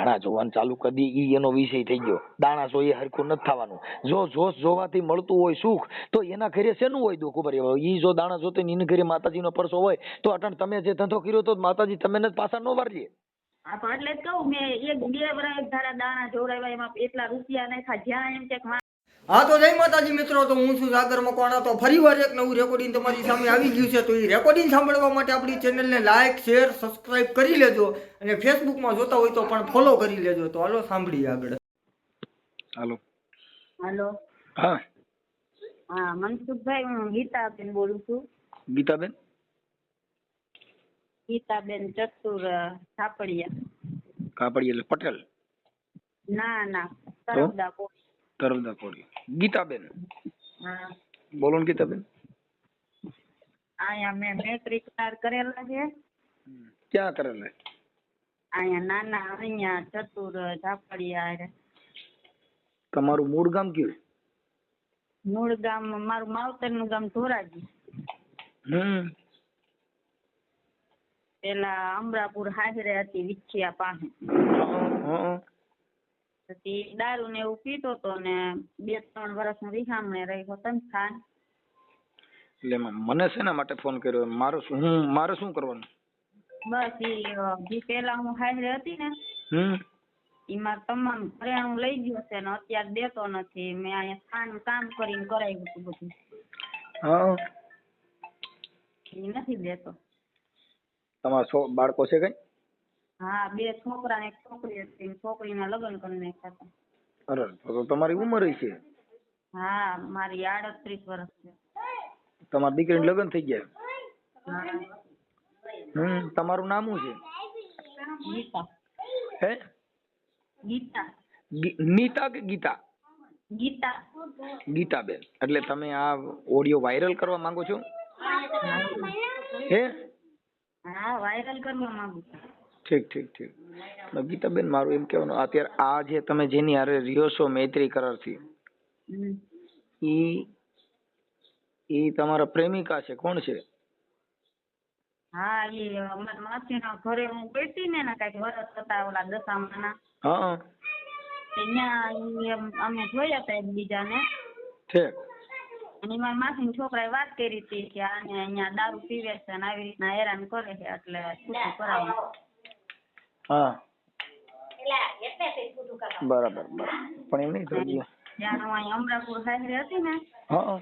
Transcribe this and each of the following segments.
દાણા જોવાનું ચાલુ કરી દે ઈ એનો વિષય થઈ ગયો. દાણા જોઈએ હરખું નથી થવાનું. જો જોશ જોવાથી મળતું હોય સુખ તો એના ઘરે શેનું હોય દુઃખ ઉપર ઈ જો દાણા જોતે એની ઘરે માતાજીનો પરસો હોય તો અટણ તમે જે ધંધો કર્યો તો માતાજી તમે ને પાછા ન વારજે. હા તો એટલે જ કહું મેં 1-2 વર્ષ એક ધારા દાણા જોવડાવ્યા એમાં એટલા રૂપિયા નાખ્યા જ્યાં એમ કે હા તો જય માતાજી મિત્રો, તો હું છું સાગર મકવાણા. તો ફરીવાર એક નવું રેકોર્ડિંગ તમારી સામે આવી ગયું છે. તો એ રેકોર્ડિંગ સાંભળવા માટે આપણી ચેનલને લાઈક શેર સબસ્ક્રાઇબ કરી લેજો અને ફેસબુકમાં જોતા હોય તો પણ ફોલો કરી લેજો. તો હાલો સાંભળીએ આગળ. હાલો. હાલો. હા હા મનસુખભાઈ, હું ગીતાબેન બોલું છું. ગીતાબેન? ગીતાબેન ચતુર થાપડિયા. કાપડી એટલે પટેલ? ના ના, તરફદા કો. તરફદા કોળી. ગીતાબેન? હા બોલો ને ગીતાબેન. અહીંયા મેં મેટ્રિક પાર કરેલા છે. ક્યાં કરેલા? અહીંયા નાના અહીંયા ચતુર થાપડિયા. તમારું મૂળ ગામ કયું? મૂળ ગામ મારું માવતરનું ગામ ધોરાજી. પેલા અમરાપુર હાજરે હતી વિછિયા પાસે. પછી દારૂ ને એવું પીતો તો ને 2-3 વર્ષ વિહામણે રહ્યો સંસ્થાન. એટલે મને શેના માટે ફોન કર્યો? મારે શું કરવાનું? બસ જે પેલા હું હાજરે હતી ને એમાં તમામ ઘરેણું લઈ ગયો છે ને અત્યારે દેતો નથી. મેં અહીંયા સ્થાન કામ કરીને કરાવ્યું હતું બધું. એ નથી દેતો. તમારા બાળકો છે કઈ? હા 2 છોકરા ને 1 છોકરી હતી. છોકરીના લગ્ન કરી નાખ્યા હતા. અરે તો તમારી ઉંમર છે? હા મારી 38 વર્ષ છે. તમારી દીકરીને લગ્ન થઈ ગયા? હા. તમારું નામ શું છે? ગીતા. હે? ગીતા. નીતા કે ગીતા? ગીતા. ગીતાબેન, એટલે તમે આ ઓડિયો વાયરલ કરવા માંગો છો? હે? હા વાયરલ કરવા માંગુ છું. ઠીક. ગીતાબેન, મારું એમ કહેવાનું, અત્યારે આ જે તમે જેની હારે રહ્યો છો મૈત્રી કરારથી, ઈ તમારા પ્રેમિકા છે? કોણ છે? હા એ અમારા માસીના ઘરે હું બેઠી ને કઈક વરસ હતા ઓલા દશામાના. હા. ત્યાં અમે જોયા હતા એકબીજાને. ઠીક. અને મારા માસીના છોકરાએ વાત કરી હતી કે આને અહીંયા દારૂ પીવે છે અને આવી રીતના હેરાન કરે છે એટલે છૂટું કરાવું. હા બરાબર. પણ એમ નહીં તો જ્યાં હું અહીં અમરાપુર હાજરી હતી ને હા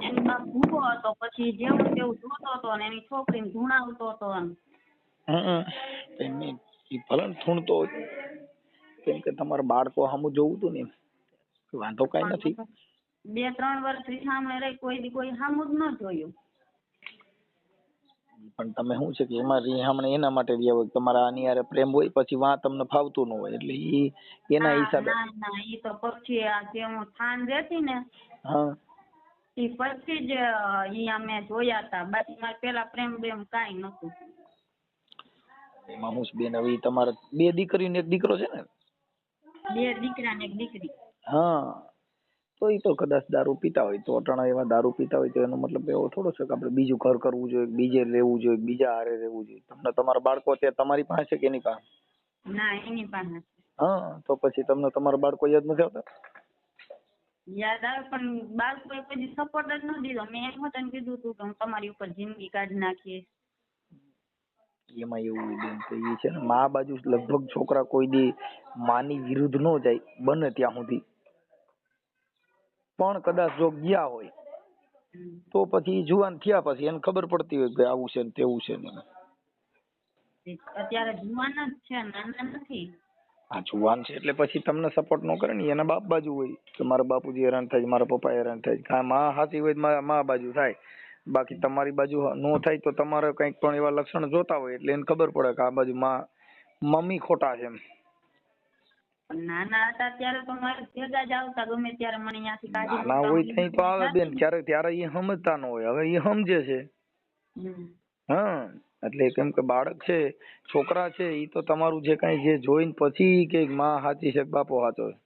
એની બાપ ભૂખો હતો. પછી જેવું તેવું જોતો હતો ને એની છોકરીને ધૂણાવતો હતો. ભલે ધૂણતો હોય, કેમ કે તમારા બાળકો સામું જોવું હતું ને, વાંધો કઈ નથી. 2-3 વર્ષ સામે રહી કોઈ સામું જ ન જોયું. પણ તમે શું છે કે એમાં રીહામણે એના માટે રહ્યા હોય, તમારા આની હારે પ્રેમ હોય, પછી વાં તમને ફાવતું ન હોય એટલે ઈ એના હિસાબે. ના ઈ તો પછી આ જે હું થાન રહેતી ને ઈ પછી જ ઈ અમે જોયા હતા. બાકી મારે પેલા પ્રેમ કાંઈ નતું. એમાં હું બેન, હવે તમારા 2 દીકરી ને 1 દીકરો છે ને? 2 દીકરા ને 1 દીકરી. હા તો ઈ તો કદાચ દારૂ પીતા હોય તો અટાણા એવા દારૂ પીતા હોય તો એનો મતલબ એવો થોડો છે કે આપણે બીજું ઘર કરવું જોઈએ, બીજે રહેવું જોઈએ, બીજા હારે રહેવું જોઈએ. તમને તમારા બાળકો અત્યારે તમારી પાસે છે કે એની પાસે? ના એની પાસે. હા તો પછી તમને તમારા બાળકો યાદ નથી આવતા? યાદ આવે પણ બાળકોએ પછી સપોર્ટ જ ન દીધો. મેં એમ હતું કીધું હતું કે હું તમારી ઉપર જિંદગી કાઢી નાખીશ. એમાં એવું બેન કે ઈ છે ને મા બાજુ લગભગ છોકરા કોઈ દી માની વિરુદ્ધ ન જાય બને ત્યાં સુધી. પણ કદાચ જો ગયા હોય તો પછી જુવાન થયા પછી એને ખબર પડતી હોય કે આવું છે ને તેવું છે ને. અત્યારે જુવાન જ છે, નાના નથી. હા જુવાન છે એટલે પછી તમને સપોર્ટ ન કરે ને, એના બાપ બાજુ હોય કે મારા બાપુજી હેરાન થાય, મારા પપ્પા હેરાન થાય. હા માં સાચી હોય મા બાજુ થાય, બાકી તમારી બાજુ નો થાય તો તમારે કઈક પણ એવા લક્ષણ જોતા હોય એટલે એને ખબર પડે કે આ બાજુ મમ્મી ખોટા છે એમ. નાના હતા ત્યારે તો મારે ભેગા જ આવતા ગમે ત્યારે મને અહીંયાથી કાઢી ના હોય ત્યાં તો આવે બેન, ત્યારે એ સમજતા ન હોય, હવે એ સમજે છે. હા એટલે કેમ કે બાળક છે, છોકરા છે, ઈ તો તમારું જે કઈ જે જોઈને પછી કે માં સાચી છે બાપો સાચો છે.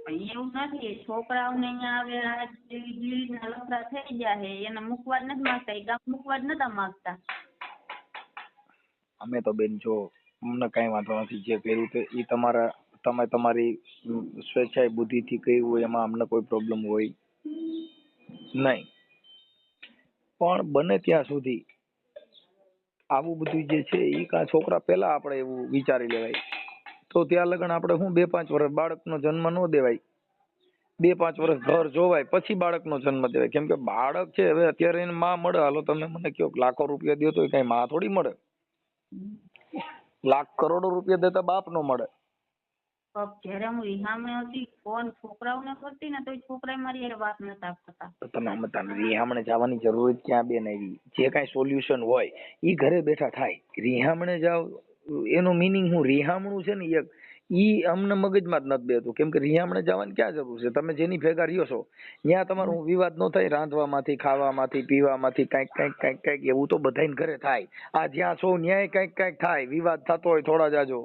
એવું નથી, છોકરાઓને અહીંયા આવે ના લફડા થઈ ગયા છે એને મૂકવા જ નથી માંગતા, એ ગામ મૂકવા જ નતા માંગતા. અમે તો બેન જો અમને કઈ વાંધો નથી. જે કર્યું તે એ તમે તમારી સ્વેચ્છાએ બુદ્ધિથી કર્યું હોય એમાં અમને કોઈ પ્રોબ્લેમ હોય નહીં. પણ બને ત્યાં સુધી આવું બધું જે છે એ કાં છોકરા પહેલા આપણે એવું વિચારી લેવાય તો ત્યાં લગન આપણે શું 2-5 વર્ષ બાળકનો જન્મ ન દેવાય. 2-5 વર્ષ ઘર જોવાય પછી બાળકનો જન્મ દેવાય. કેમ કે બાળક છે હવે અત્યારે એને માં મળે, હાલો તમે મને કહો લાખો રૂપિયા દો તો કઈ માં થોડી મળે. લાખ કરોડો રૂપિયા દેતા બાપ નો મળે. જયારે હું રિહામણે હતી ફોન છોકરાઓને કરતી ને તો છોકરા મારી હારે વાત નતા કરતા. તો તમે સમજતા રિહામણે જવાની જરૂર ક્યાં બેન આવી? જે કાંઈ સોલ્યુશન હોય ઈ ઘરે બેઠા થાય. રિહામણે જાવ એનો મિનિંગ શું? રિહામણું છે ને એક ઈ અમને મગજમાં જ નથી બેતું. કેમ કે રિહામણે જવાની ક્યાં જરૂર છે? તમે જેની ભેગા રહ્યો છો ત્યાં તમારું વિવાદ ન થાય. રાંધવામાંથી, ખાવામાંથી, પીવામાંથી કાંઈક એવું તો બધાને ઘરે થાય. આ જ્યાં છો ન્યાય કાંઈક થાય. વિવાદ થતો હોય થોડા જાજો.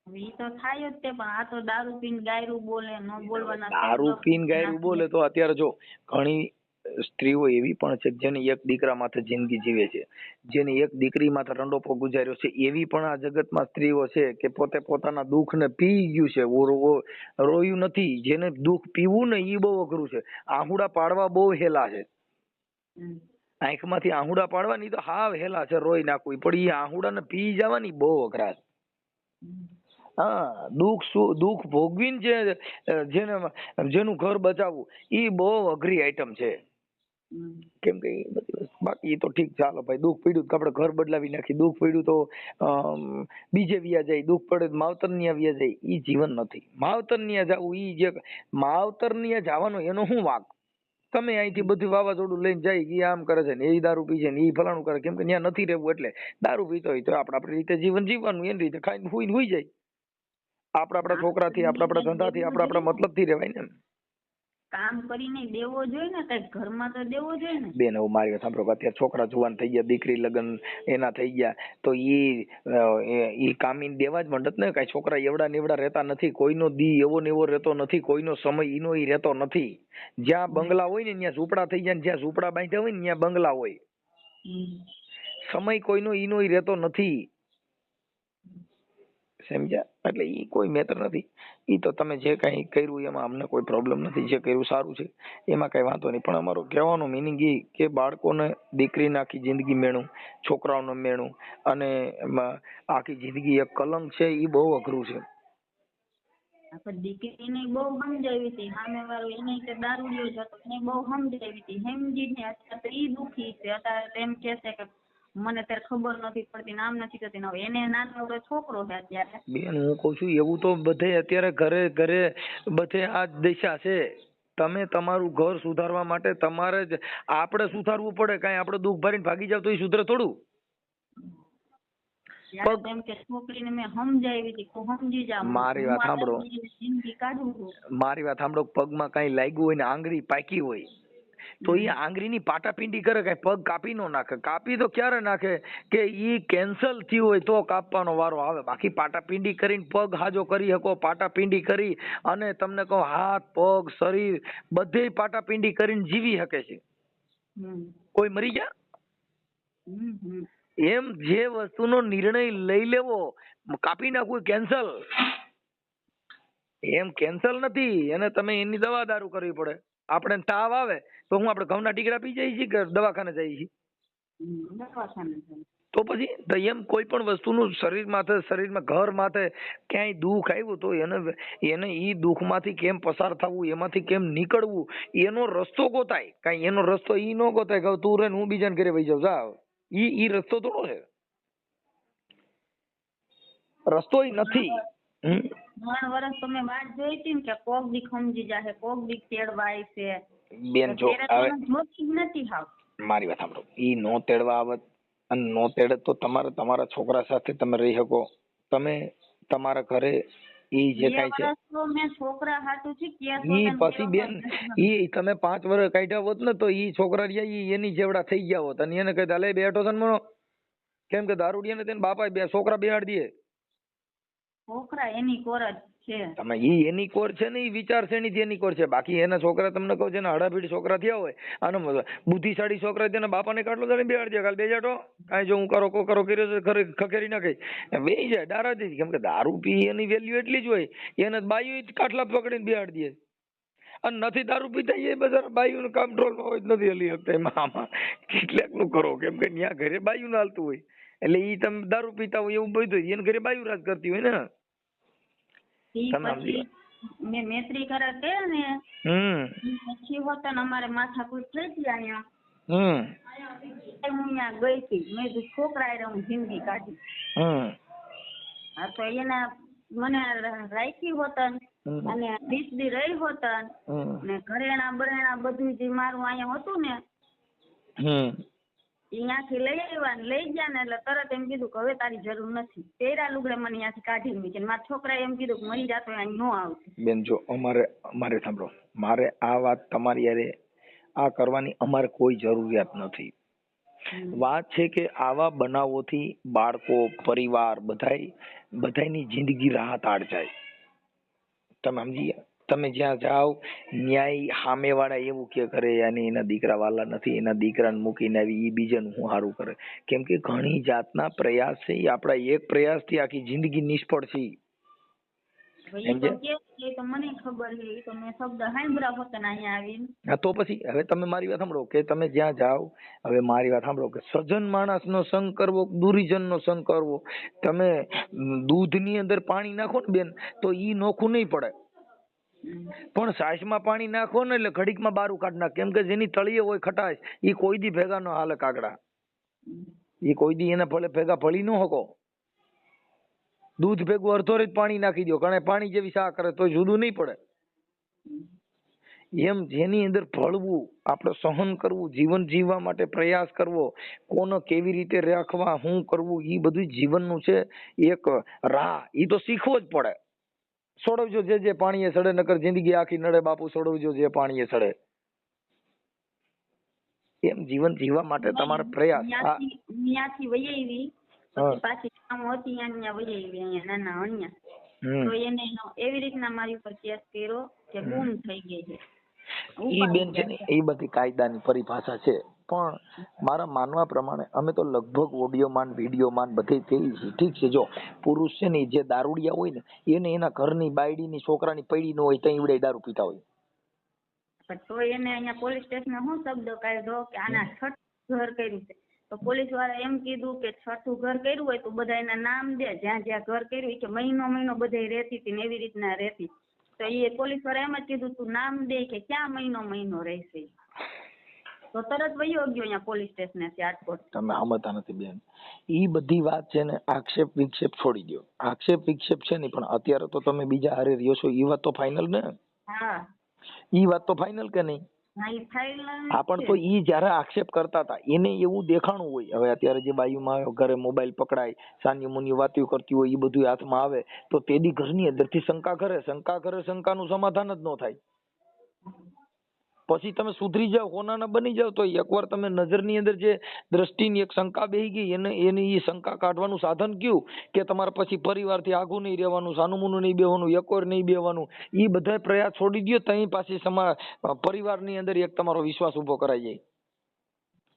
ઈ તો થાય જ તે, પણ આ તો દારૂ પીને ગાયરું બોલે, ન બોલવાના. દારૂ પીને ગાયરું બોલે તો અત્યારે જો ઘણી સ્ત્રીઓ એવી પણ છે જેની એક દીકરા માથે જિંદગી જીવે છે, જેની એક દીકરી માથે રંડોપો ગુજાર્યો છે. એવી પણ આ જગતમાં સ્ત્રીઓ છે કે પોતે પોતાના દુઃખને પી ગયું છે, રોયું નથી. જેને દુઃખ પીવું ને ઈ બહુ અઘરું છે. આહુડા પાડવા બહુ હેલા છે. આંખમાંથી આહુડા પાડવાની તો હાવ હેલા છે, રોઈ નાખવું. પણ ઈ આહુડાને પી જવાની બહુ અઘરા છે. હા, દુઃખ ભોગવીને જેનું ઘર બચાવવું ઈ બહુ અઘરી આઈટમ છે. કેમ કે બાકી તો ઠીક ચાલો ભાઈ, દુઃખ પડ્યું તો આપણે ઘર બદલાવી નાખી, દુઃખ પડ્યું તો બીજે વ્યા જાય, દુઃખ પડે તો માવતર ન્યા વ્યા જાય. ઈ જીવન નથી. માવતર ન્યા જવું ઈ જે માવતર ન્યા જવાનો એનો શું વાંક? તમે અહીંથી બધું વાવાઝોડું લઈને જાય એ આમ કરે છે ને એ દારૂ પી છે ને એ ફલાણું કરે. કેમ કે ત્યાં નથી રહેવું એટલે દારૂ પીતો હોય તો આપણી રીતે જીવન જીવવાનું, એની રીતે ખાઈને હુઈ જાય. આપણા છોકરાથી, આપણા ધંધાથી, આપણા મતલબથી રહેવાય ને. કામ કરીને દેવો જોઈએ ને, કઈ ઘરમાં તો દેવો જોઈએ ને. બેન હવે મારી વાત સાંભળો. અત્યારે છોકરા જુવાન થઈ ગયા, દીકરી લગ્ન એના થઈ ગયા તો ઈ કામીને દેવા જ મંડત ને. કઈ છોકરા એવડા નેવડા રહેતા નથી. કોઈનો દી એવો ને એવો રહેતો નથી. કોઈનો સમય ઈનો ઈ રહેતો નથી. જ્યાં બંગલા હોય ને ત્યાં ઝૂંપડા થઈ જાય, જ્યાં ઝૂંપડા બાંધ્યા હોય ને ત્યાં બંગલા હોય. સમય કોઈનો ઈનો ઈ રહેતો નથી. સમજ્યા? એટલે ઈ કોઈ મેટર નથી. ઈ તો તમે જે કઈ કર્યું એમાં અમને કોઈ પ્રોબ્લેમ નથી. જે કર્યું સારું છે એમાં કઈ વાંધો નહીં. પણ અમારો કહેવાનો મિનિંગ ઈ કે બાળકોને દીકરીને આખી જિંદગી મેણું, છોકરાઓને મેણું અને આખી જિંદગી એક કલંક છે. ઈ બહુ અઘરું છે. દીકરીને બહુ સમજાવી હતી, સામે વાળો એને કે દારૂડિયો જ હતો, એને બહુ સમજાવી હતી. સમજીને અત્યારે ઈ દુખી છે. અત્યારે એમ કે છે કે મને ત્યારે ખબર નથી પડતી, નામ નથી કરતી. એને નાનો છોકરો છે અત્યારે. બેન હું કઉ છું એવું તો બધે અત્યારે ઘરે બધે આ દિશા છે. તમે તમારું ઘર સુધારવા માટે તમારે જ આપણે સુધારવું પડે. કઈ આપણે દુઃખ ભરીને ભાગી જાવ તો એ સુધરે થોડું. એમ કે છોકરીને મેં સમજાવી હતી, સમજી જા. મારી વાત સાંભળો, જિંદગી કાઢું. મારી વાત સાંભળો. પગમાં કઈ લાગ્યું હોય ને આંગળી પાકી હોય તો એ આંગળીની પાટાપીંડી કરે, કઈ પગ કાપી નો નાખે. કાપી તો ક્યારે નાખે કે ઈ કેન્સલ થયું હોય તો કાપવાનો વારો આવે. બાકી પાટાપીંડી કરીને પગ હાજો કરી શકો. પાટાપીંડી કરી અને તમને કહો હાથ, પગ, શરીર બધે પાટાપીંડી કરીને જીવી શકે છે. કોઈ મરી ગયા? એમ જે વસ્તુનો નિર્ણય લઈ લેવો, કાપી નાખવું કેન્સલ. એમ કેન્સલ નથી. એને તમે એની દવા દારૂ કરવી પડે. આપણે તાવ આવે તો હું આપણે ઘઉંના ટીકડા પી જઈએ છીએ કે દવાખાને જઈએ છીએ? તો પછી એમ કોઈ પણ વસ્તુનું શરીરમાં ઘર માથે ક્યાંય દુઃખ આવ્યું તો એને ઈ દુઃખમાંથી કેમ પસાર થવું, એમાંથી કેમ નીકળવું એનો રસ્તો ગોતાય. કઈ એનો રસ્તો ઈ નો ગોતાય કે તું રે હું બીજાને ઘરે વહી જાઉં. જા, ઈ રસ્તો થોડો છે. રસ્તો ઈ નથી. 3 વર્ષ તમે વાત જોઈ હતી ને કે કોક દી સમજી જાહે, કોક દી તેડવા આવશે. બેન જો નથી હાવ. મારી વાત સાંભળો. ઈ નો તેડવા આવત અને નો તેડે તો તમારે તમારા છોકરા સાથે તમે રહી શકો. તમે તમારા ઘરે ઈ જે કાઈ છે મેં છોકરા હાટું છે કે ઈ પછી બેન ઈ તમે 5 વર્ષ કાઢ્યા હોત ને તો ઈ છોકરા રહ્યા ઈ એની જેવડા થઈ ગયા હોત અને એને કહેતા લે બેઠો છે ને. કેમ કે દારૂડિયા ને તેને બાપા બે છોકરા બેહાડી દે. છોકરા એની કોર જ છે. તમે ઈ એની કોર છે ને, ઈ વિચારશ્રેણી થી એની કોર છે. બાકી એના છોકરા તમને કહું છે ને, હડાપીડ છોકરા થયા હોય અને બુદ્ધિશાળી છોકરા તેના બાપાને કાટલો જાણે બેહાડજે, કાલ બે જાટો કાંઈ જો હું કરો કર્યો છે ખરે ખખેરી નાખે બેહી જાય દારાથી. કેમ કે દારૂ પી એની વેલ્યુ એટલી જ હોય, એને બાયું કાટલા પકડીને બેહાડી દે. અને નથી દારૂ પીતા એ બધા બાયું કંટ્રોલમાં હોય, નથી હલી શકતા. એમાં આમાં કેટલાક નું કરો, કેમ કે ત્યાં ઘરે બાયું ના હાલતું હોય, એટલે ઈ તમે દારૂ પીતા હોય એવું બધું એને ઘરે બાયું રાજ કરતી હોય ને. પછી મેં મૈત્રી કરે તે ને પછી હોતા ને અમારે માથાકૂટ થઈ હતી અહીંયા. હું અહીંયા ગઈ હતી, મેં કીધું છોકરા હારે હું જિંદગી કાઢી. હા તો એના મને રાખી હોતા અને 20 દી રહી હોતા ને ઘરેણા બરેણા બધું જે મારું અહીંયા હતું ને ત્યાંથી લઈ આવ્યા ને લઈ ગયા ને એટલે તરત એમ કીધું કે હવે તારી જરૂર નથી. તેરા લુગડે મને ત્યાંથી કાઢી મૂકી. મારા છોકરાએ એમ કીધું કે મરી જાતો અહીં ન આવશે. બેન જો અમારે સાંભળો, મારે આ વાત તમારી યારે આ કરવાની અમારે કોઈ જરૂરિયાત નથી. વાત છે કે આવા બનાવોથી બાળકો, પરિવાર બધાયની જિંદગી રાહત આડ જાય. તમે સમજી ગયા? તમે જ્યાં જાઓ ન્યાય સામેવાળા એવું કે કરે અને એના દીકરા વાલા નથી, એના દીકરાને મૂકીને આવી એ બીજાનું હું સારું કરે. કેમ કે ઘણી જાતના પ્રયાસ છે, એ આપણા એક પ્રયાસથી આખી જિંદગી નિષ્ફળ છે. તો મને ખબર છે, એ તો મેં શબ્દ સાંભળ્યા હોતા ને અહીંયા આવીને. હા તો પછી હવે તમે મારી વાત સાંભળો કે તમે જ્યાં જાઓ, હવે મારી વાત સાંભળો કે સજ્જન માણસનો સંગ કરવો, દુર્જનનો સંગ કરવો. તમે દૂધની અંદર પાણી નાખો ને બેન તો ઈ નોખું નહીં પડે, પણ છાશમાં પાણી નાખો ને એટલે ઘડીકમાં બારું કાઢ નાખ. કેમ કે જેની તળિયે હોય ખટાશ, ઈ કોઈ દી ભેગા ન હાલે કાગડા, ઈ કોઈ દી એને ભલે ભેગા ભળી ન શકો. દૂધ ભેગું અડધો પાણી નાખી દો, કારણ પાણી જેવી શા કરે તો જુદું નહીં પડે. એમ જેની અંદર ભળવું, આપણે સહન કરવું, જીવન જીવવા માટે પ્રયાસ કરવો, કોને કેવી રીતે રાખવા, શું કરવું, ઈ બધું જીવનનું છે એક રાહ. ઈ તો શીખવો જ પડે. સોડવજો જે પાણીએ સડે, નકર જિંદગી આખી નડે બાપુ. સોડવજો જે પાણીએ સડે. એમ જીવન જીવવા માટે તમારો પ્રયાસ. ત્યાંથી વહી આવી પછી પાછી કામ હતી અહીંયા વહી આવી અહીંયા નાના અહીંયા. તો એને એવી રીતના મારી ઉપર કેસ કર્યો કે ગુમ થઈ ગઈ છે. ઈ બેન છે ને એ બધી કાયદાની પરિભાષા છે, પણ મારા માનવા પ્રમાણે અમે તો લગભગ ઓડિયોમાન વિડીયોમાન બધે થઈ છે. ઠીક છે, જો પુરુષ છે ને જે દારૂડિયા હોય ને એને એના ઘરની બાયડીની છોકરાની પૈડી ન હોય ત્યાં ઈવડે દારૂ પીતા હોય. તો એને અહીંયા પોલીસ સ્ટેશન શું શબ્દ કાઢ્યો કે આના છઠ્ઠું ઘર કર્યું છે. તો પોલીસ વાળા એમ કીધું કે છઠ્ઠું ઘર કર્યું હોય તો બધા એના નામ દે, જ્યાં જ્યાં ઘર કર્યું કે મહિનો બધે રહેતી હતી ને એવી રીતના રહેતી. તો એ પોલીસ વાળા એમ જ કીધું તું નામ દે કે ક્યાં મહિનો રહેશે. તો તરત વયો ગયો અહીંયા પોલીસ સ્ટેશન રાજકોટ. તમે સમજતા નથી બેન, ઈ બધી વાત છે ને આક્ષેપ વિક્ષેપ છોડી દો. આક્ષેપ વિક્ષેપ છે ને, પણ અત્યારે તો તમે બીજા હારે રહ્યો છો, ઈ વાત તો ફાઇનલ ને? હા, ઈ વાત તો ફાઇનલ કે નહીં? હા, પણ તો ઈ જયારે આક્ષેપ કરતા હતા એને એવું દેખાણું હોય. હવે અત્યારે જે બાયુમાં ઘરે મોબાઈલ પકડાય, સાની મુની વાતો કરતી હોય, એ બધું હાથમાં આવે તો તેદી ઘરની અંદરથી શંકા કરે, શંકાનું સમાધાન જ ન થાય. પછી તમે સુધરી જાવ, હોનાના બની જાવ, તો એકવાર તમે નજરની અંદર જે દ્રષ્ટિની એક શંકા બેહી ગઈ એની એ શંકા કાઢવાનું સાધન કયું કે તમારે પછી પરિવારથી આઘું નહીં રહેવાનું, સાનુમુનું નહીં બેવાનું, એકવાર નહીં બેવાનું. એ બધા પ્રયાસ છોડી દો, ત્યાં પાછી પરિવારની અંદર એક તમારો વિશ્વાસ ઉભો કરાઈ જાય.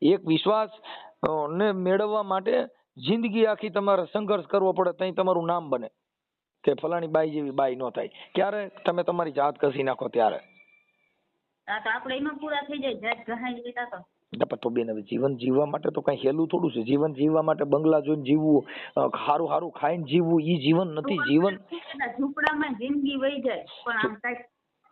એક વિશ્વાસ ને મેળવવા માટે જિંદગી આખી તમારે સંઘર્ષ કરવો પડે, ત્યાં તમારું નામ બને કે ફલાણી બાઈ જેવી બાઈ ન થાય. ક્યારે તમે તમારી જાત ઘસી નાખો ત્યારે આપણે એનો પૂરા થઈ જાય, જાત ઘહાઈ લેતા તો બેન હવે જીવન જીવવા માટે તો કઈ હેલું થોડું છે. જીવન જીવવા માટે બંગલા જોઈને જીવવું, સારું ખાઈને જીવવું, ઈ જીવન નથી. જીવન ઝૂંપડામાં જિંદગી વહી જાય, પણ આમ કઈક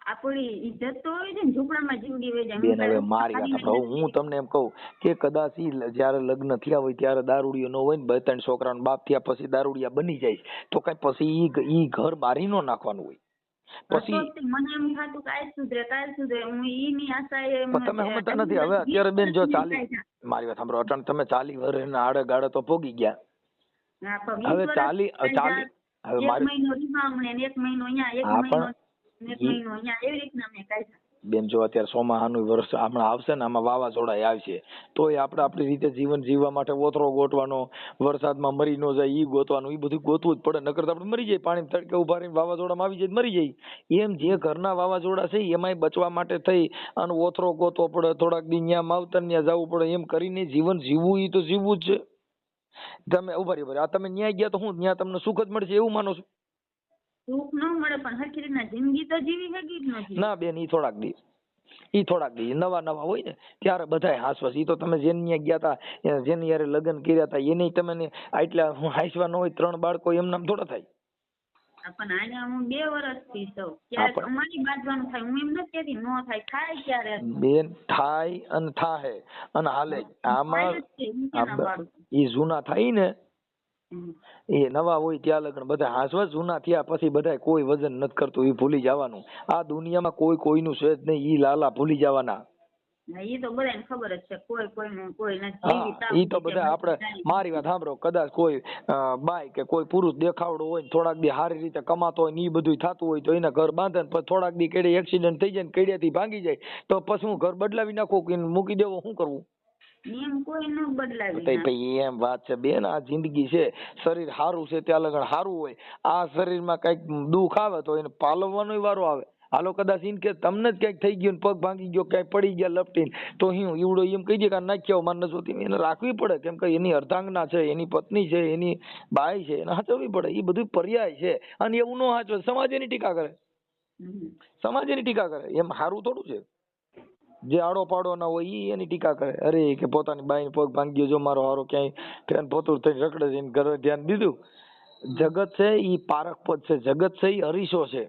આપણી ઇજ્જત તો હોય છે ને, ઝૂંપડામાં જિંદગી વહી જાય. બેન હવે મારી વાત સાંભળો, હું તમને એમ કહું કે કદાચ જયારે લગ્ન થયા હોય ત્યારે દારૂડિયો ન હોય ને, 2-3 છોકરાનો બાપ થયા પછી દારૂડિયા બની જાય તો કઈ પછી ઈ ઘર બારી નો નાખવાનું હોય. પછી મને એમ થતું કાલ સુધરે હું ઈની આશાએ તમે સમજતા નથી. હવે અત્યારે બેન જો મારી વાત સાંભળો, અટાણ તમે 40 વર્ષના આડે ગાળે તો ભોગી ગયા. હવે 40 હવે મારી મહિનો રીમામણે, 1 મહિનો અહીંયા, 1 મહિનો અહીંયા એવી રીતના મેં કાઢ્યા. બેન જો અત્યારે ચોમાસાનું વર્ષ હમણાં આવશે ને, આમાં વાવાઝોડા આવશે, તોય આપણે આપણી રીતે જીવન જીવવા માટે ઓથરો ગોતવાનો, વરસાદમાં મરી ન જાય ઈ ગોતવાનું, ઈ બધું ગોતવું જ પડે, નકર તો આપણે મરી જાય, પાણી તડકે ઉભા રહીને વાવાઝોડામાં આવી જાય તો મરી જાય. એમ જે ઘરના વાવાઝોડા છે એમાંય બચવા માટે થઈ અને ઓથરો ગોતવો પડે, થોડાક દી ન્યા માવતર ન્યા જવું પડે, એમ કરીને જીવન જીવવું ઈ તો જીવવું જ છે. તમે ઉભા રહ્યો, આ તમે ન્યા ગયા તો હું ન્યા તમને સુખ જ મળશે એવું માનો છો? સુખ ન મળે પણ હરખી રીતના જિંદગી તો જીવી શકી જ નથી. ના બેન, ઈ થોડાક દી નવા નવા હોય ને ત્યારે બધાય હાસવાસ. ઈ તો તમે જેની ન્યા ગયા તા, જેની યારે લગ્ન કર્યા તા, એને તમે આટલા હાસવા ન હોય, 3 બાળકો એમ નામ થોડા થાય. પણ આને હું 2 વર્ષથી છું, ક્યારેક અમારી બાજવાનું થાય, હું એમ નથી કહેતી નો થાય, થાય ક્યારે બેન, થાય અને થાહે અને હાલે. આમાં ઈ જૂના થાય ને, એ નવા હોય ત્યાં લગન બધા હાસવા, જૂના થયા પછી બધા કોઈ વજન નથી કરતું, એ ભૂલી જવાનું. આ દુનિયામાં કોઈ કોઈનું છે જ નહીં, ઈ લાલા ભૂલી જવાના. ઈ તો બધાને ખબર જ છે, કોઈ કોઈનું કોઈ નથી. હા, ઈ તો બધા આપણે, મારી વાત સાંભળો, કદાચ કોઈ બાઈ કે કોઈ પુરુષ દેખાવડો હોય, થોડાક દી સારી રીતે કમાતો હોય ને ઈ બધું થતું હોય તો એને ઘર બાંધે ને પછી થોડાક દી કેડે એક્સિડન્ટ થઈ જાય ને કેડિયાથી ભાંગી જાય તો પછી હું ઘર બદલાવી નાખું કે મૂકી દેવો, શું કરવું? એમ કોઈ ન બદલાવી. એમ વાત છે બેન, આ જિંદગી છે, શરીર સારું છે ત્યાં લગન સારું હોય, આ શરીરમાં કઈક દુઃખ આવે તો એને પાલવવાનો વારો આવે. હાલો કદાચ ઇન કે તમને જ ક્યાંક થઈ ગયું, પગ ભાંગી ગયો, ક્યાંય પડી ગયા લપટીને, તો હું ઈવડો એમ કહી દે કે નાખ્યો માર ન જોતી, એને રાખવી પડે, કેમ કે એની અર્ધાંગના છે, એની પત્ની છે, એની બાઈ છે, એને સાચવવી પડે. એ બધું પર્યાય છે અને એવું ન સાચવે સમાજ એની ટીકા કરે, સમાજ એની ટીકા કરે. એમ સારું થોડું છે? જે આડો પાડો ના હોય ઈ એની ટીકા કરે, અરે કે પોતાની બાઈ પગ ભાંગી ગયો, જો મારો હારો ક્યાંય ફેન પોતું થઈને રખડે છે, એને ઘરે ધ્યાન દીધું. જગત છે ઈ પારખ પદ છે, જગત છે ઈ અરીસો છે.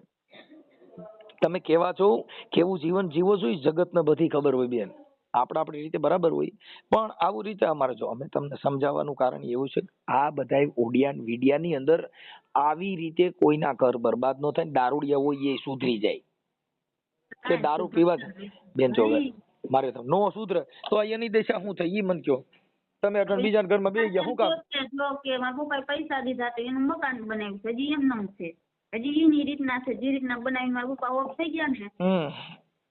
તમે કેવા છો, કેવું જીવન જીવો છો, એ જગતને બધી ખબર હોય બેન. આપણે આપણી રીતે બરાબર હોય, પણ આવું રીતે અમારે જો અમે તમને સમજાવવાનું કારણ એવું છે, આ બધા ઓડિયા વિડિયાની અંદર આવી રીતે કોઈના ઘર બરબાદ ન થાય, દારૂડિયા હોય એ સુધરી જાય કે દારૂ પીવા બેન જો મારે તો નો સુધરે તો એની દિશા શું થઈ ઈ મન કયો. તમે અટણ બીજાના ઘરમાં બેસી ગયા શું કામ? કે મારા પપ્પાએ પૈસા દીધા તો એનું મકાન બનાવ્યું છે, હજી એમ નામ છે, હજી એની રીતના છે, જે રીતના બનાવી મારા પપ્પા ઓફ થઈ ગયા ને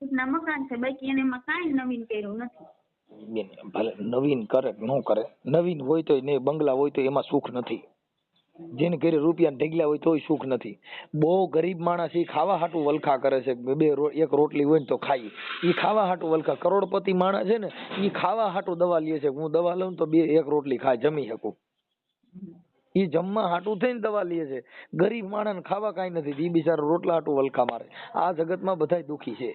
રીતના મકાન છે, બાકી એને એમાં કાંઈ નવીન કર્યું નથી. બેન ભલે નવીન કરે ન કરે, નવીન હોય તો ને બંગલા હોય તો એમાં સુખ નથી. જેને ઘરે રૂપિયા ઢગલ્યા હોય તોય સુખ નથી. બહુ ગરીબ માણસ એ ખાવા હાટું વલખા કરે છે, એક રોટલી હોય ને તો ખાઈ, એ ખાવા હાટું વલખા. કરોડપતિ માણસ છે ને એ ખાવા હાટું દવા લે છે, હું દવા લઉં તો એક રોટલી ખાય, જમી શકું. એ જમવા હાટું થઈને દવા લે છે. ગરીબ માણસ ખાવા કાંઈ નથી, એ બિચારો રોટલા હાટું વલખા મારે. આ જગતમાં બધા દુખી છે.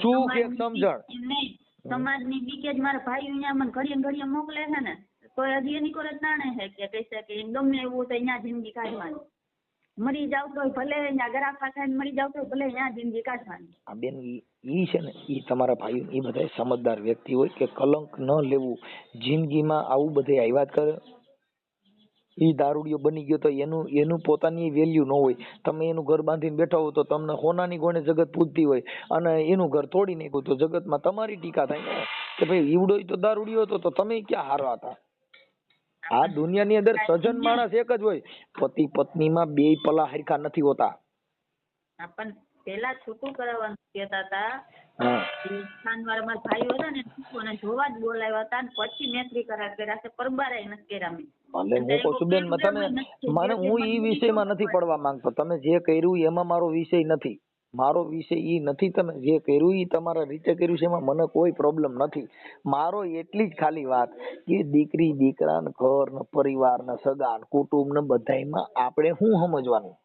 સુખ એક સમજણ સમાજની બીકે જ મારા ભાઈ અહીંયા મને ઘડીએ ઘડીએ મોકલે છે ને, તો હજી એની કોર તાણે છે કે કહેશે કે ગમે એવું તો અહીંયા જિંદગી કાઢવાની, મરી જાવ તો ભલે અહીંયા ગરાફા ખાઈને મરી જાવ તો ભલે અહીંયા જિંદગી કાઢવાની. આ બેન ઈ છે ને, ઈ તમારા ભાઈઓ એ બધા સમજદાર વ્યક્તિ હોય કે કલંક ન લેવું જિંદગીમાં. આવું બધે આવ્યા જ કરે. ઈ દારૂડિયો બની ગયો તો એનું પોતાની વેલ્યુ ન હોય. તમે એનું ઘર બાંધીને બેઠા હો તો તમને હોનાની ગોણે જગત પૂજતી હોય, અને એનું ઘર તોડી નાખ્યું તો જગતમાં તમારી ટીકા થાય ને કે ભાઈ ઈવડો તો દારૂડિયો હતો તો તમે ક્યાં હારા હતા. આ દુનિયાની અંદર સજન માણસ એક જ હોય, પતિ પત્નીમાં બે પલા હરખા નથી હોતા. પણ પેલા છૂટું કરાવવાનું કહેતા હતા, ખાનવાળા મારા ભાઈઓ હતા ને અને જોવા જ બોલાવ્યા હતા, પછી મૈત્રી કરાર કર્યા છે, પરબારાય નથી કર્યા મેં. ભલે હું કહું છું બેન, મને હું ઈ વિષયમાં નથી પડવા માંગતો. તમે જે કર્યું એમાં મારો વિષય નથી, મારો વિષય ઈ નથી. તમે જે કર્યું ઈ તમારા રીતે કર્યું છે, એમાં મને કોઈ પ્રોબ્લેમ નથી. મારો એટલી જ ખાલી વાત કે દીકરી દીકરા ને ઘર ને પરિવાર ને સગા ને કુટુંબ ને બધાયમાં આપણે શું સમજવાનું.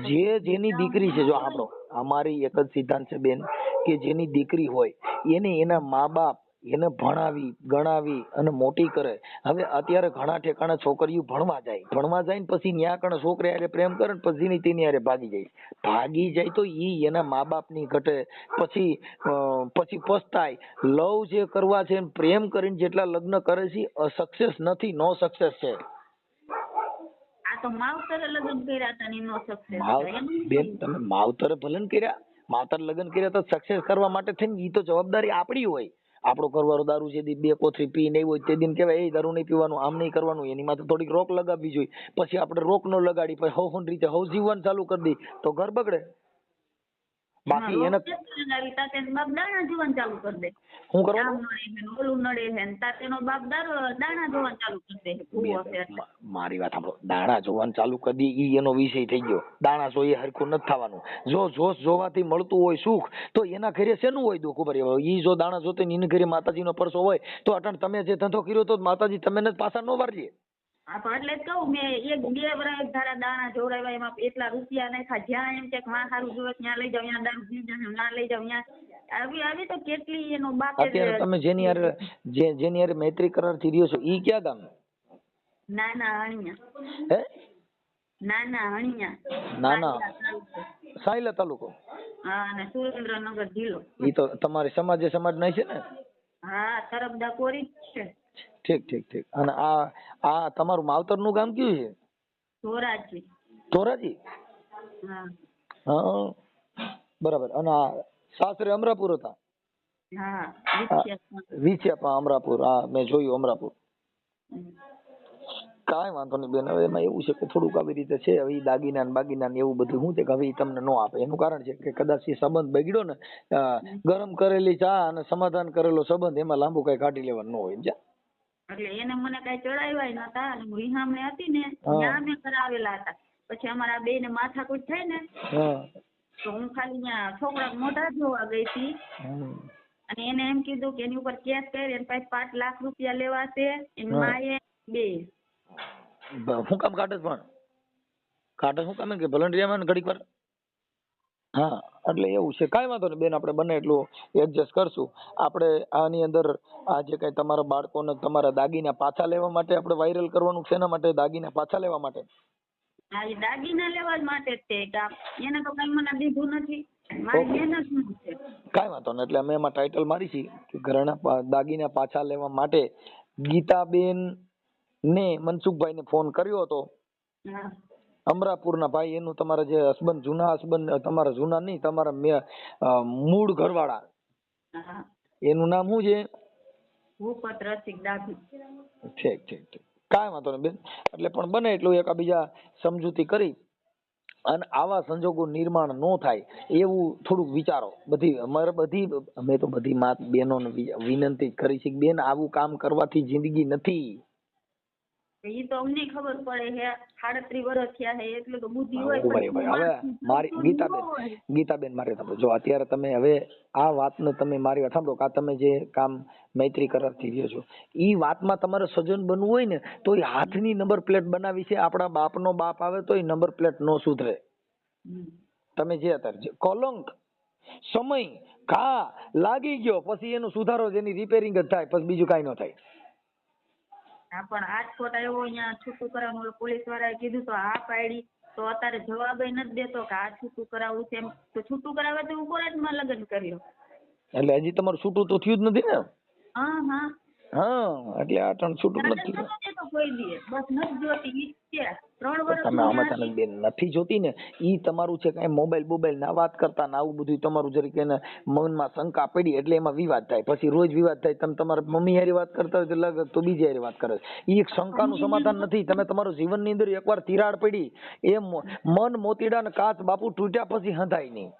જે જેની દીકરી છે, જો આપણો અમારી એક જ સિદ્ધાંત છે બેન કે જેની દીકરી હોય એને એના મા બાપ એને ભણાવી ગણાવી અને મોટી કરે. હવે અત્યારે ઘણા ઠેકાણા છોકરીઓ ભણવા જાય ને પછી ન્યા કણે છોકરી હારે પ્રેમ કરે ને પછી તેની હારે ભાગી જાય તો ઈ એના મા બાપ ની ઘટે, પછી પસ્તાય. લવ જે કરવા છે પ્રેમ કરીને જેટલા લગ્ન કરે છે સક્સેસ નથી, નો સક્સેસ છે. તો માવતરે લગ્ન કર્યા હતા ને નો સક્સેસ. બેન તમે માવતરે ભલે કર્યા, માવતર લગ્ન કર્યા તો સક્સેસ કરવા માટે થઈને ઈ તો જવાબદારી આપણી હોય. આપણો ઘરવાળો દારૂ છે 2 કોથળી પી નહીં હોય તે દિન કહેવાય એ દારૂ નહીં પીવાનું, આમ નહીં કરવાનું, એની માથે થોડીક રોક લગાવવી જોઈએ. પછી આપણે રોક ન લગાડી પછી હવ રીતે હવ જીવવાનું ચાલુ કરી દઈ તો ઘર બગડે. બાકી એને તાતેનો બાપ દાણા જોવાનું ચાલુ કરી દે. શું આમ કરવાનું? નડે છે ને ઓલું નડે છે ને તાતેનો બાપ દાણા જોવાનું ચાલુ કરી દે છે. ભૂવો છે એટલે. મારી વાત સાંભળો, દાણા જોવાનું ચાલુ કરી દી ઈ એનો વિષય થઈ ગયો. દાણા જોઈએ હરખું નથી થવાનું. જો જોશ જોવાથી મળતું હોય સુખ તો એના ઘરે શેનું હોય દુઃખ? ઉપર ઈ જો દાણા જોતે ને એની ઘરે માતાજીનો પરસો હોય તો અટણ તમે જે ધંધો કર્યો તો માતાજી તમે જ પાછા ન વાળીએ. હા તો એટલે જ કહું મેં 1-2 વર્ષ એક ધારા દાણા જોડાવ્યા એમાં એટલા રૂપિયા નાખ્યા. જ્યાં એમ કે માં સારું જોવે ત્યાં લઈ જાવ, ત્યાં દારૂ પી જાવ ના લઈ જાવ, ત્યાં આવી તો કેટલી એનો બાપ. અત્યારે તમે જેની યાર મૈત્રી કરાર થી રહ્યો છો ઈ ક્યાં ગામ? નાના હણિયા. હે? નાના હણિયા. નાના સાયલા તાલુકો. હા અને સુરેન્દ્રનગર જિલ્લો. ઈ તો તમારી સમાજ ના છે ને? હા તરફદા કોરી જ છે. ઠીક. અને આ તમારું માવતર નું ગામ કયું છે? ધોરાજી. ધોરાજી? હા. હા બરાબર. અને આ સાસરે અમરાપુર હતા? હા વિછ્યા અમરાપુર. હા મેં જોયું અમરાપુર. કાંઈ વાંધો નહીં બેન. હવે એમાં એવું છે કે થોડુંક આવી રીતે છે. હવે ઈ દાગીના ને બાગીના ને એવું બધું શું છે કે હવે ઈ તમને ન આપે. એનું કારણ છે કે કદાચ એ સંબંધ બગડ્યો ને, ગરમ કરેલી ચા અને સમાધાન કરેલો સંબંધ એમાં લાંબુ કઈ કાઢી લેવાનું ન હોય. સમજ્યા? એટલે એને મને કઈ ચડાવ્યા નતા અને હું રિહામણે હતી ને ત્યાં મેં કરાવેલા હતા. પછી અમારા બે ને માથાકૂટ થઈ ને તો હું ખાલી ત્યાં છોકરા મોઢા જોવા ગઈ હતી અને એને એમ કીધું કે એની ઉપર કેસ કરી એની પાસે 5 લાખ રૂપિયા લેવા છે. એની માએ 2. શું કામ કાઢે શું કામ કે વોલન્ટિયરમાં ઘડીક વાર? હા એટલે એવું છે. કાંઈ વાંધો નહીં બેન, આપણે બને એટલું એડજસ્ટ કરશું. આપણે આની અંદર આ જે કઈ તમારા બાળકોને તમારા દાગીના પાછા લેવા માટે આપણે વાયરલ કરવાનું છે. એના માટે દાગીના પાછા લેવા માટે? હા એ દાગીના લેવા માટે જ તે એને તો કઈ મને દીધું નથી. મારી મહેનત નું છે. કાંઈ વાંધો નહીં. એટલે અમે એમાં ટાઇટલ મારી છે કે ઘરના દાગીના પાછા લેવા માટે ગીતાબેન ને મનસુખભાઈ ને ફોન કર્યો હતો. અમરાપુરના ભાઈ, એનું તમારા જે હસબન્ડ જૂના હસબન્ડ, તમારા જૂના નહીં તમારા મૂળ ઘરવાળા, એનું નામ શું છે? ભૂપત રસિક ડાભી. ઠીક. કાંઈ વાંધો નહીં બેન. એટલે પણ બને એટલું એકાબીજા સમજૂતી કરી અને આવા સંજોગો નિર્માણ ન થાય એવું થોડુંક વિચારો. અમે તો બધી માત બહેનોને વિનંતી કરી છે કે બેન આવું કામ કરવાથી જિંદગી નથી. એ તો અમને ખબર પડે છે. 37 વર્ષ થયા છે એટલે તો બુદ્ધિ હોય. હવે મારી ગીતાબેન મારે સાંભળો. જો અત્યારે તમે હવે આ વાતને તમે મારી વાત સાંભળો કે આ તમે જે કામ મૈત્રી કરારથી રહ્યો છો ઈ વાતમાં તમારે સજન બનવું હોય ને તો એ હાથની નંબર પ્લેટ બનાવી છે. આપણા બાપનો બાપ આવે તો એ નંબર પ્લેટ નો સુધરે. તમે જે અત્યારે કલંક સમય ઘા લાગી ગયો પછી એનો સુધારો જેની રિપેરિંગ જ થાય, પછી બીજું કાંઈ ન થાય. હા પણ રાજકોટ આવ્યો અહીંયા છૂટું કરવાનું પોલીસ વાળાએ કીધું તો હા પાડી તો અત્યારે જવાબ નથી દેતો કે આ છૂટું કરાવવું છે. એમ તો છૂટું કરાવે તો હું કોર્ટમાં લગ્ન કર્યો. એટલે હજી તમારું છૂટું તો થયું જ નથી ને? હા એટલે આ ત્રણ છૂટું નથી. કોઈ દી બસ નથી જોતી. 3 વર્ષ તમે આમાં બેન નથી જોતી ને ઈ તમારું છે કઈ મોબાઈલ ના વાત કરતા ને આવું બધું તમારું જરીક એને મનમાં શંકા પડી એટલે એમાં વિવાદ થાય. પછી રોજ વિવાદ થાય. તમે તમારા મમ્મી હારી વાત કરતા હોય તો લાગે તો બીજી હારી વાત કરે. ઈ એક શંકાનું સમાધાન નથી. તમે તમારું જીવનની અંદર એકવાર તિરાડ પડી એ મન મોતીડા ને કાચ બાપુ તૂટ્યા પછી હંધાય નહીં.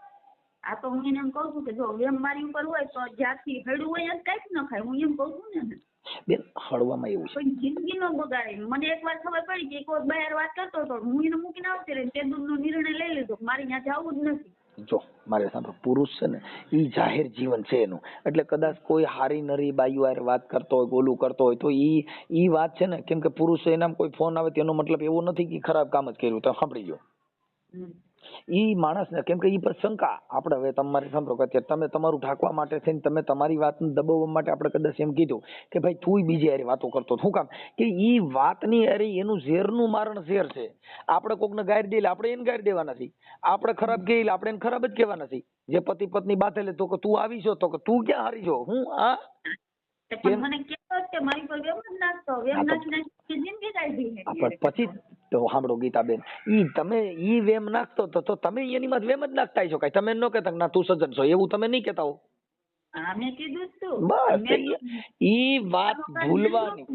આ તો હું એને એમ કઉ છું કે જો વેમ મારી ઉપર હોય તો જ્યાંથી હળવું હોય કઈક ન ખાય. હું એમ કઉ છું ને બેન હળવામાં એવું છે જિંદગી નો બગાડે. મને એકવાર ખબર પડી કે કોઈ બહાર વાત કરતો હતો હું એને મૂકીને આવતી રહી. તે દૂરનો નિર્ણય લઈ લીધો મારી ત્યાં જવું જ નથી. જો મારે સાંભળો, પુરુષ છે ને ઈ જાહેર જીવન છે એનું. એટલે કદાચ કોઈ હારી નરી બાયુ હારે વાત કરતો હોય ગોલું કરતો હોય તો ઈ વાત છે ને કેમ કે પુરુષ એનામાં કોઈ ફોન આવે તેનો મતલબ એવો નથી કે ખરાબ કામ જ કર્યું. તો સાંભળી ગયો ઈ માણસ ને કેમ કે ઈ પર શંકા આપણે હવે તમારે સાંભળો કે તમે તમારું ઢાંકવા માટે થઈને તમે તમારી વાતને દબાવવા માટે આપણે કદાચ એમ કીધું કે ભાઈ તું બીજી હારે વાતો કરતો. શું કામ કે ઈ વાતની હારે એનું ઝેરનું મારણ ઝેર છે. આપણે કોકને ગાયર દે આપણે એને ગાયર દેવા નથી. આપણે ખરાબ કહીએ આપણે એને ખરાબ જ કહેવા નથી. જે પતિ પત્ની બાંધેલે તો કે તું આવી છો તો કે તું ક્યાં હારી છો હું આ મને કેતો કે મારી પર વેમ જ નાખતો વેમ નાખી જિંદગી કાઢી. પછી તો સાંભળો ગીતાબેન, ઈ વેમ નાખતો તો તમે એની માં વેમ જ નાખતા છો. કઈ તમે ન કહેતા ના તું સજ્જન છો એવું તમે નહીં કહેતા હો. મેં કીધું તું બસ ઈ વાત ભૂલવાની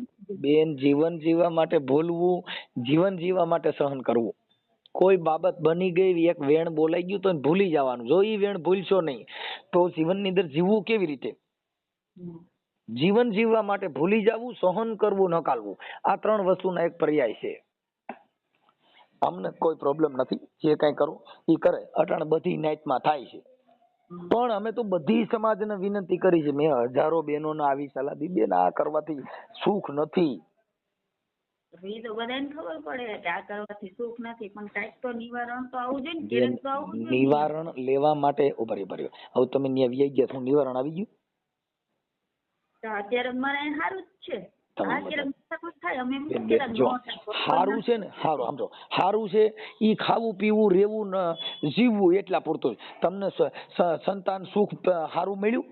બેન. જીવન જીવવા માટે ભૂલવું, જીવન જીવવા માટે સહન કરવું. કોઈ બાબત બની ગઈ, એક વેણ બોલાઈ ગયું તો એને ભૂલી જવાનું. જો ઈ વેણ ભૂલશો નહીં તો જીવનની અંદર જીવવું કેવી રીતે? જીવન જીવવા માટે ભૂલી જવું, સહન કરવું, નકાલવું, આ 3 વસ્તુના એક પર્યાય છે. અમને કોઈ પ્રોબ્લેમ નથી, જે કઈ કરવું એ કરે. અટાણે બધી નાઈટમાં થાય છે, પણ અમે તો બધી સમાજને વિનંતી કરી છે. મેં હજારો બહેનોને આવી સલાહ દીધી, બેન આ કરવાથી સુખ નથી. એ તો બધાને ખબર પડે કે આ કરવાથી સુખ નથી, પણ કાંઈક તો નિવારણ તો આવવું જોઈએ ને, ક્યારેક તો આવવું જોઈએ. નિવારણ લેવા માટે ઉભરી હવે તમે ન્યા વ્યાઈ ગયા, શું નિવારણ આવી ગયું? તો અત્યારે મારે અહીં સારું જ છે. આ ક્યારેક માથાકૂટ થાય, અમે એમ બેન, કહીએ કે જો ન થાય. સારું છે ને, સારું આમ તો સારું છે, ઈ ખાવું પીવું રહેવું ને જીવવું એટલા પૂરતું જ. તમને સંતાન સુખ સારું મળ્યું?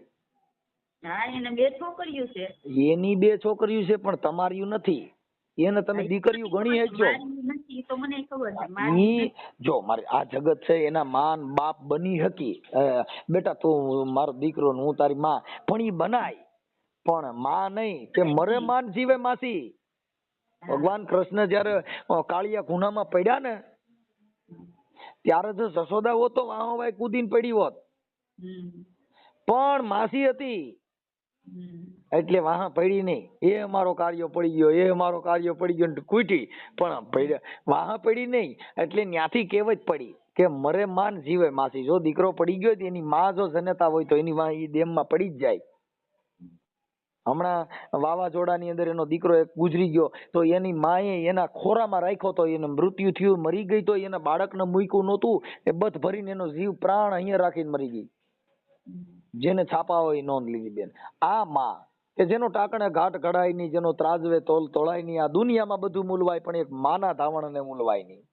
હા, એને 2 છોકરીઓ છે. એની 2 છોકરીઓ છે, પણ તમારી નથી. એને તમે દીકરીઓ ગણી હેજો. મારી નથી તો મને ખબર છે. મારી ઈ જો મારે આ જગત છે એના માન બાપ બની હકી. બેટા તું મારો દીકરો ને હું તારી માં, પણ ઈ બનાય, પણ માં નહીં કે મરે માન જીવે માસી. ભગવાન કૃષ્ણ જયારે કાળિયા ગુનામાં પડ્યા ને ત્યારે જો જશોદા હોત તો વાહવાય કૂદીને પડી હોત, પણ માસી હતી એટલે વાહ પડી નહીં. એ મારો કાર્ય પડી ગયો, એ મારો કાર્ય પડી ગયો કૂટી, પણ વાહ પડી નહીં એટલે ન્યાથી કહેવત પડી કે મરે માન જીવે માસી. જો દીકરો પડી ગયો એની માં જો જનેતા હોય તો એની વાહ ઈ દેમમાં પડી જ જાય. હમણાં વાવાઝોડાની અંદર એનો દીકરો એક ગુજરી ગયો તો એની માએ એના ખોરામાં રાખ્યો તો એને મૃત્યુ થયું, મરી ગઈ તો એના બાળકને મૂક્યું નહોતું, એ બધ ભરીને એનો જીવ પ્રાણ અહીંયા રાખીને મરી ગઈ. જેને છાપા હોય નોંધ લીધી બેન. આ માં કે જેનો ટાકણે ઘાટ ઘડાય નહીં, જેનો ત્રાજવે તોલ તોળાય નહીં. આ દુનિયામાં બધું મૂલવાય પણ એક માના ધાવણને મૂલવાય નહીં.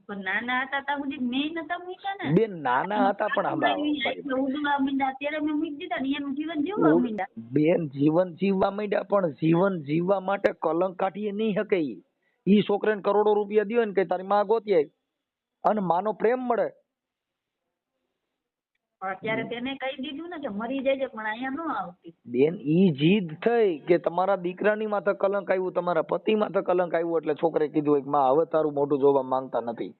પણ નાના હતા ત્યાં સુધી મેં નતા મૂક્યા ને બેન. નાના હતા પણ ઉડવા માંડ્યા ત્યારે મેં મૂકી દીધા ને એનું જીવન જીવવા માંડ્યા. બેન જીવન જીવવા માંડ્યા, પણ જીવન જીવવા માટે કલંક કાઢીએ નહીં શકે. ઈ છોકરાને કરોડો રૂપિયા દ્યો ને કે તારી માં ગોતી આવી અને માનો પ્રેમ મળે. અત્યારે તેને કહી દીધું ને કે મરી જાય પણ અહીંયા ન આવતી. બેન ઈ જીદ થઈ કે તમારા દીકરાની માથે કલંક આવ્યું, તમારા પતિ માથે કલંક આવ્યું એટલે છોકરે કીધું કે માં હવે તારું મોઢું જોવા માંગતા નથી.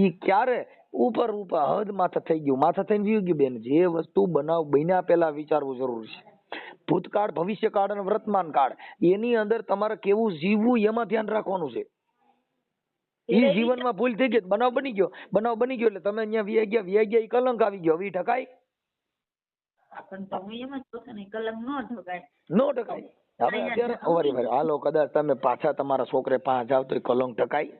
ઈ ક્યારે ઉપર હદ માથે થઈ ગયું, માથે થઈને વી ગયું. બેન જે વસ્તુ બન્યા પહેલા વિચારવું જરૂરી છે. ભૂતકાળ, ભવિષ્યકાળ અને વર્તમાન કાળ એની અંદર તમારે કેવું જીવવું એમાં ધ્યાન રાખવાનું છે. ઈ જીવનમાં ભૂલ થઈ ગઈ, બનાવ બની ગયો એટલે તમે અહીંયા વ્યાઈ ગયા ઈ કલંક આવી ગયો. હવે ઢકાય? પણ તો હું એમ જ કહું છું ને, કલંક ન ઢકાય. નો ઢકાય. હવે અત્યારે હાલો કદાચ તમે પાછા તમારા છોકરે પાંચ જાવ તો કલંક ઢકાય?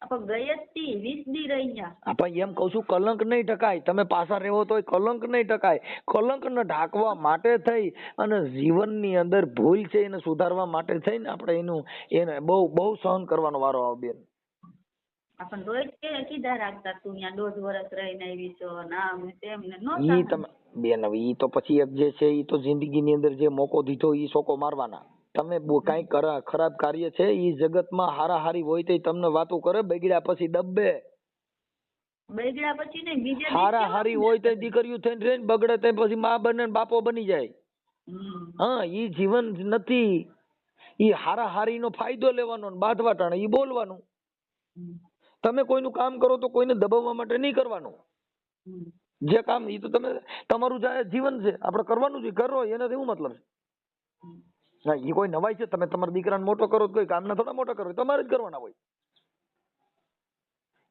આપણે ગઈ જ તી 20 દી રહી ગયા. આપણે એમ કહું છું કલંક નહીં ઢકાય. તમે પાછા રહેવો તો કલંક નહીં ઢકાય. કલંક ને ઢાંકવા માટે થઈ અને જીવનની અંદર ભૂલ છે એને સુધારવા માટે થઈને આપણે એને બહુ સહન કરવાનો વારો આવે બેન. આપણ રોજ કીધા રાખતા તું અહીંયા 1.5 વર્ષ રહીને આવી છો નામ તેમ ને નો ઈ તમે બેન હવે ઈ તો પછી એક જે છે ઈ તો જિંદગીની અંદર જે મોકો દીધો ઈ સોકો મારવાના. તમે કઈ ખરાબ કાર્ય છે ઈ જગતમાં હારાહારી હોય તો તમને વાતો કરે, બગડ્યા પછી દબ્બે. બગડ્યા પછી નહીં, બીજે હારાહારી હોય તો દીકરીઓ થઈને રહીને બગડે તો પછી માં બને બાપો બની જાય. હા ઈ જીવન નથી. ઈ હારાહારી નો ફાયદો લેવાનો ને બાંધવા ટાણે ઈ બોલવાનું. તમે કોઈનું કામ કરો તો કોઈને દબાવવા માટે નહીં કરવાનું. જે કામ ઈ તો તમે તમારું જીવન છે આપણે કરવાનું છે, કરો એનાથી શું મતલબ છે? ના ઈ કોઈ નવાઈ છે? તમે તમારા દીકરાને મોટો કરો કોઈ કામના થોડા મોટા કરો, તમારે જ કરવાના હોય.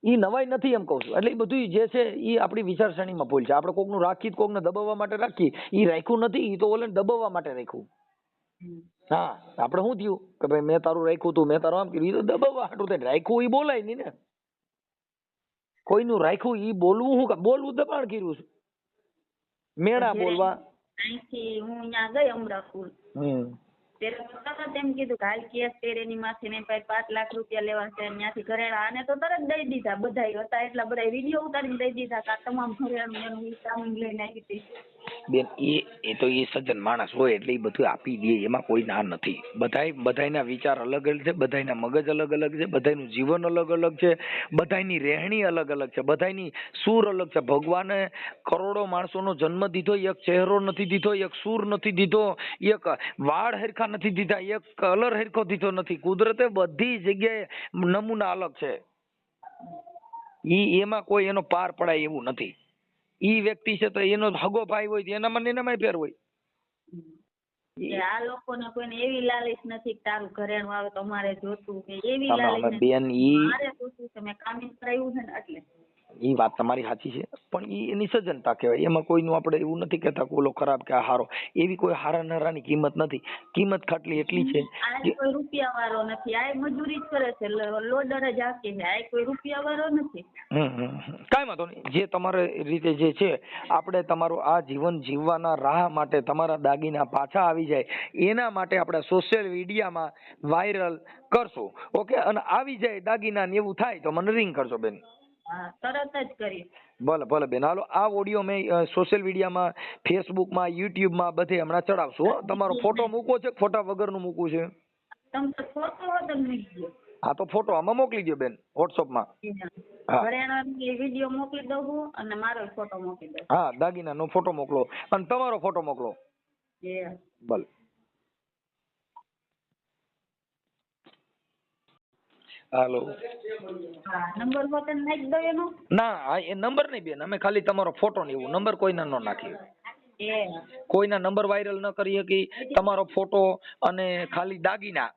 ઈ નવાઈ નથી એમ કહું છું. એટલે એ બધું જે છે ઈ આપણી વિચારસરણીમાં ભૂલ છે. આપણે કોકનું રાખી કોકને દબાવવા માટે રાખી, ઈ રાખ્યું નથી, ઈ તો ઓલે દબાવવા માટે રાખ્યું. હા આપણે શું થયું કે ભાઈ મેં તારું રાખ્યું તું, મેં તારું આમ કર્યું, ઈ તો દબાવવા હાટું થઈને રાખ્યું. ઈ બોલાય નહીં ને. કોઈનું રાખ્યું ઈ બોલવું શું? બોલવું દબાણ કર્યું છે. મેણા બોલવા. અહીંથી હું અહીંયા ગઈ અમરાપુર ત્યારે તરત એમ કીધું કે હાલ કેસ તેરેની માથે ને 5 લાખ રૂપિયા લેવા છે, ત્યાંથી ઘરેણા આને તો તરત દઈ દીધા. બધા હતા એટલા બધા વિડીયો ઉતારીને દઈ દીધા કે તમામ ઘરેણું એનું ઈ સામાન લઈને આવી હતી. બેન એ તો એ સજ્જન માણસ હોય એટલે એ બધું આપી દે, એમાં કોઈ ના નથી. બધાયના વિચાર અલગ અલગ છે, બધાયના મગજ અલગ અલગ છે, બધાયનું જીવન અલગ અલગ છે, બધાયની રહેણી અલગ અલગ છે, બધાયની સૂર અલગ છે. ભગવાને કરોડો માણસોનો જન્મ દીધો, એક ચહેરો નથી દીધો, એક સૂર નથી દીધો, એક વાળ હરખા નથી દીધા, એક કલર હરખો દીધો નથી. કુદરતે બધી જગ્યાએ નમૂના અલગ છે. એમાં કોઈ એનો પાર પડાય એવું નથી. ઈ વ્યક્તિ છે તો એનો હગો ભાઈ હોય તો એનામાં ને એનામાં ફેર હોય. કે આ લોકોને કોઈને એવી લાલચ નથી કે તારું ઘરેણું આવે તો અમારે જોતું કે એવી અમે લાલચ બેન ઈ મારે જોતું છે મેં કામી કરાવ્યું છે ને એટલે ઈ વાત તમારી સાચી છે, પણ ઈ એની સજ્જનતા કહેવાય. એમાં કોઈનું આપણે એવું નથી કહેતા કે ઓલો ખરાબ કે આ હારો. એવી કોઈ હારા નરાની કિંમત નથી. કિંમત ખાટલી એટલી છે આ કે કોઈ રૂપિયા વાળો નથી, આ મજૂરી જ કરે છે, લોડર જ આપે છે, આ કોઈ રૂપિયા વાળો નથી. કાંઈ વાંધો નહીં. જે તમારે રીતે જે છે આપણે તમારું આ જીવન જીવવાના રાહ માટે તમારા દાગીના પાછા આવી જાય એના માટે આપણે સોશિયલ મીડિયામાં વાયરલ કરશું. ઓકે, અને આવી જાય દાગીના ને એવું થાય તો મને રિંગ કરજો બેન. હા તરત જ કરી. ભલે ભલે બેન. હાલો, આ ઓડિયો મેં સોશિયલ મીડિયામાં, ફેસબુકમાં, યુટ્યુબમાં બધે હમણાં ચડાવશું હો. તમારો ફોટો મૂકવો છે, ફોટા વગરનું મૂકવું છે? તમે ફોટો હોય મૂકી હા તો ફોટો આમાં મોકલી દો બેન, વોટ્સઅપમાં. હા. ઘરેણાનો વિડીયો મોકલી દઉં છું અને મારો ફોટો મોકલી દઉં. હા, દાગીનાનો ફોટો મોકલો અને તમારો ફોટો મોકલો. ભલે. હાલો. હા નંબર હોતે નાખી દઉં એનો? ના, હા એ નંબર નહીં બેન, અમે ખાલી તમારો ફોટો ને એવું, નંબર કોઈના ન નાખીએ. કોઈના નંબર વાયરલ ન કરી શકી. તમારો ફોટો અને ખાલી દાગીના.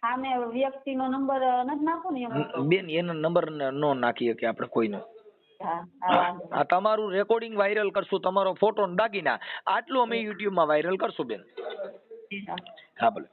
સામે વ્યક્તિનો નંબર નથી નાખો ને એમ? બેન એનો નંબર નો નાખી શકીએ આપણે કોઈનો. આ તમારું રેકોર્ડિંગ વાયરલ કરશું, તમારો ફોટો ને દાગીના, આટલું અમે યુટ્યુબમાં વાયરલ કરશું બેન. હા ભલે.